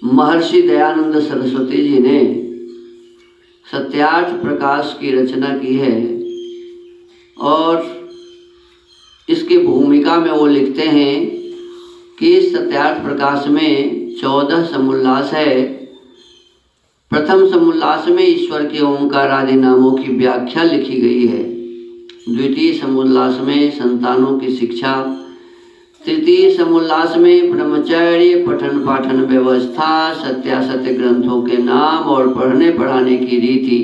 महर्षि दयानंद सरस्वती जी ने सत्यार्थ प्रकाश की रचना की है और इसकी भूमिका में वो लिखते हैं कि सत्यार्थ प्रकाश में 14 समुल्लास है। प्रथम समुल्लास में ईश्वर के ओंकार आदि नामों की व्याख्या लिखी गई है। द्वितीय समुल्लास में संतानों की शिक्षा, तृतीय समुल्लास में ब्रह्मचर्य, पठन पाठन व्यवस्था, सत्यासत्य ग्रंथों के नाम और पढ़ने पढ़ाने की रीति,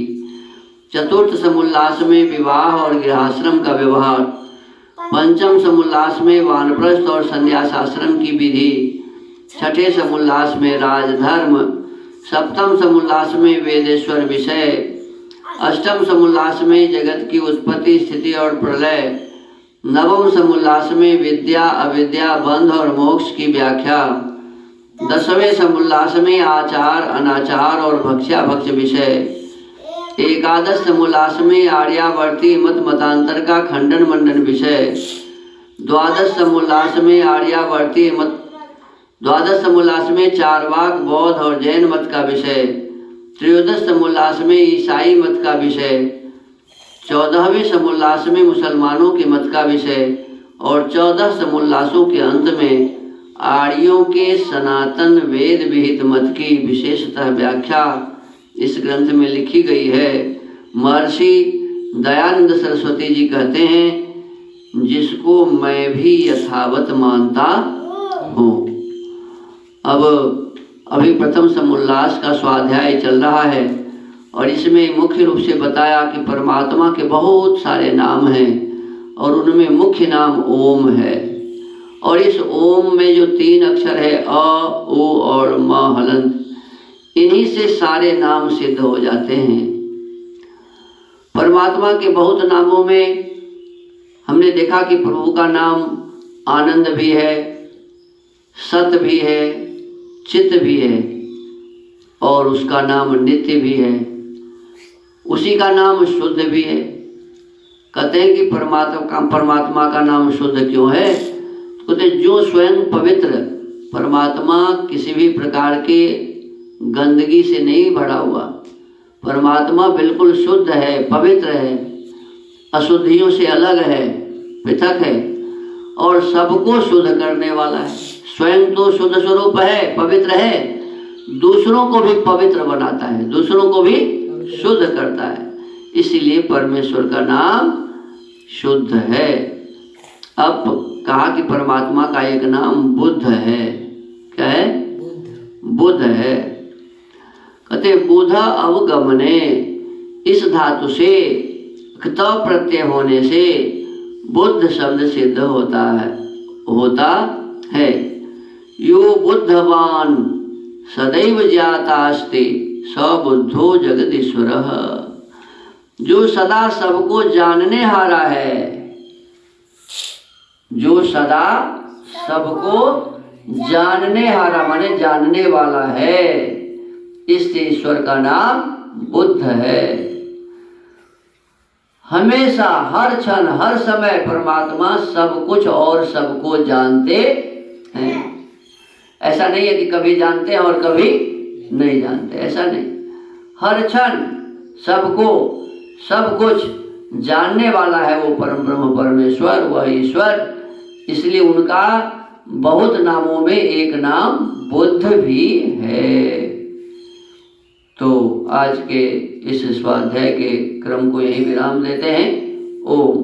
चतुर्थ समुल्लास में विवाह और गृहाश्रम का व्यवहार, पंचम समुल्लास में वानप्रस्थ और संन्यास आश्रम की विधि, छठे समुल्लास में राजधर्म, सप्तम समुल्लास में वेदेश्वर विषय, अष्टम समुल्लास में जगत की उत्पत्ति स्थिति और प्रलय, नवम समुल्लास में विद्या अविद्या बंध और मोक्ष की व्याख्या, दसवें समुल्लास में आचार अनाचार और भक्ष्या भक्ष्य विषय, एकादश समुल्लास में आर्यावर्ती मत मतांतर का खंडन मंडन विषय, द्वादश समुल्लास में आर्यावर्ती मत, द्वादश समुल्लास में चारवाक बौद्ध और जैन मत का विषय, त्रयोदश समुल्लास में ईसाई मत का विषय, 14वें समुल्लास में मुसलमानों के मत का विषय और 14 समुल्लासों के अंत में आर्यों के सनातन वेद विहित मत की विशेषतः व्याख्या इस ग्रंथ में लिखी गई है। महर्षि दयानंद सरस्वती जी कहते हैं, जिसको मैं भी यथावत मानता हूँ। अब अभी प्रथम समुल्लास का स्वाध्याय चल रहा है और इसमें मुख्य रूप से बताया कि परमात्मा के बहुत सारे नाम हैं और उनमें मुख्य नाम ओम है और इस ओम में जो 3 अक्षर है अ, उ और म हलंत, इन्हीं से सारे नाम सिद्ध हो जाते हैं। परमात्मा के बहुत नामों में हमने देखा कि प्रभु का नाम आनंद भी है, सत भी है, चित्त भी है और उसका नाम नित्य भी है, उसी का नाम शुद्ध भी है। कहते हैं कि परमात्मा का नाम शुद्ध क्यों है? तो कहते जो स्वयं पवित्र, परमात्मा किसी भी प्रकार के गंदगी से नहीं भरा हुआ, परमात्मा बिल्कुल शुद्ध है, पवित्र है, अशुद्धियों से अलग है, पृथक है और सबको शुद्ध करने वाला है। स्वयं तो शुद्ध स्वरूप है, पवित्र है, दूसरों को भी पवित्र बनाता है, दूसरों को भी शुद्ध करता है, इसीलिए परमेश्वर का नाम शुद्ध है। अब कहा कि परमात्मा का एक नाम बुद्ध है। क्या है? बुद्ध है। कहते बुद्ध अवगमने, इस धातु से क्त प्रत्यय होने से बुद्ध शब्द सिद्ध होता है। यो बुद्धवान सदैव ज्ञातास्ति स बुद्धो जगदीश्वरः, जो सदा सबको जानने हारा है, जो सदा सबको जानने हारा माने जानने वाला है, इस ईश्वर का नाम बुद्ध है। हमेशा हर क्षण हर समय परमात्मा सब कुछ और सबको जानते हैं। ऐसा नहीं है कि कभी जानते हैं और कभी नहीं जानते, ऐसा नहीं। हर क्षण सबको सब कुछ जानने वाला है वो परम ब्रह्म परमेश्वर, वह ईश्वर। इसलिए उनका बहुत नामों में एक नाम बुद्ध भी है। तो आज के इस स्वाध्याय के क्रम को यही विराम देते हैं। ओम